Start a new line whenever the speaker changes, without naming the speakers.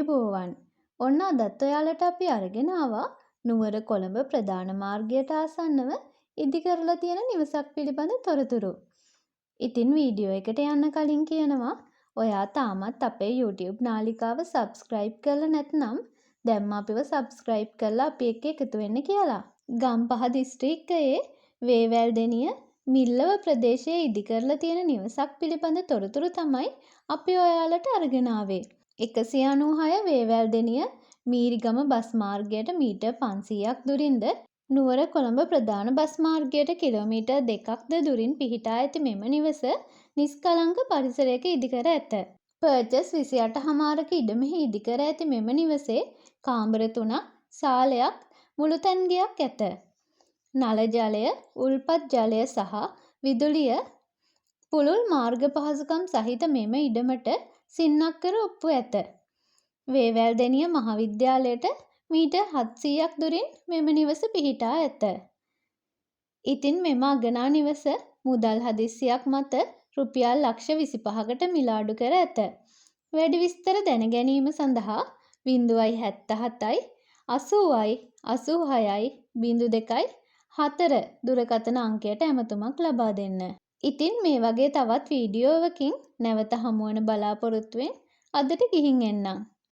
ආයුබෝවන්. ඔන්න අදත් ඔයාලට අපි අරගෙන ආවා නුවර කොළඹ ප්‍රධාන මාර්ගයට ආසන්නව ඉදි කරලා තියෙන නිවසක් පිළිබඳ තොරතුරු. ඉතින් වීඩියෝ එකට යන්න කලින් කියනවා ඔයා තාමත් අපේ YouTube නාලිකාව subscribe කරලා නැත්නම් දැන්ම අපිව subscribe කරලා අපි එක්ක එකතු වෙන්න කියලා. ගම්පහ දිස්ත්‍රික්කයේ වේවැල්දෙනිය මිල්ලව ප්‍රදේශයේ ඉදි කරලා තියෙන නිවසක් පිළිබඳ තොරතුරු තමයි අපි ඔයාලට අරගෙන ආවේ. 196 වේවැල්දෙනිය මීරිගම බස් මාර්ගයට මීටර් 500ක් දුරින්ද නුවර කොළඹ ප්‍රධාන බස් මාර්ගයට කිලෝමීටර් 2ක්ද දුරින් පිහිටා ඇති මෙම නිවස නිස්කලංක පරිසරයක ඉදිකර ඇත. පර්චස් 28 ඉඩමෙහි ඉදිකර ඇති මෙම නිවසේ කාමර 3ක්, සාලයක්, මුළුතැන්ගෙයක් ඇත. නල ජලය, උල්පත් ජලය සහ විදුලිය පුළුල් මාර්ග පහසුකම් සහිත මෙම ඉඩමට සින්නක්කර ඔප්පු ඇත. වේවැල්දෙනිය මහාවිද්‍යාලයට මීටර් 700ක් දුරින් මෙම නිවස පිහිටා ඇත. ඉතින් මෙම අගනා නිවස මුදල් හදිස්සියක් මත රුපියල් ලක්ෂ 25කට මිලාඩු කර ඇත. වැඩි විස්තර දැන ගැනීම සඳහා 077යි 80යි 86යි 02යි 4 දුරකථන අංකයට ඇමතුමක් ලබා දෙන්න. ඉතින් මේ වගේ තවත් වීඩියෝවකින් නැවත හමුවන බලාපොරොත්තුවෙන් අදට ගිහින් එන්නම්.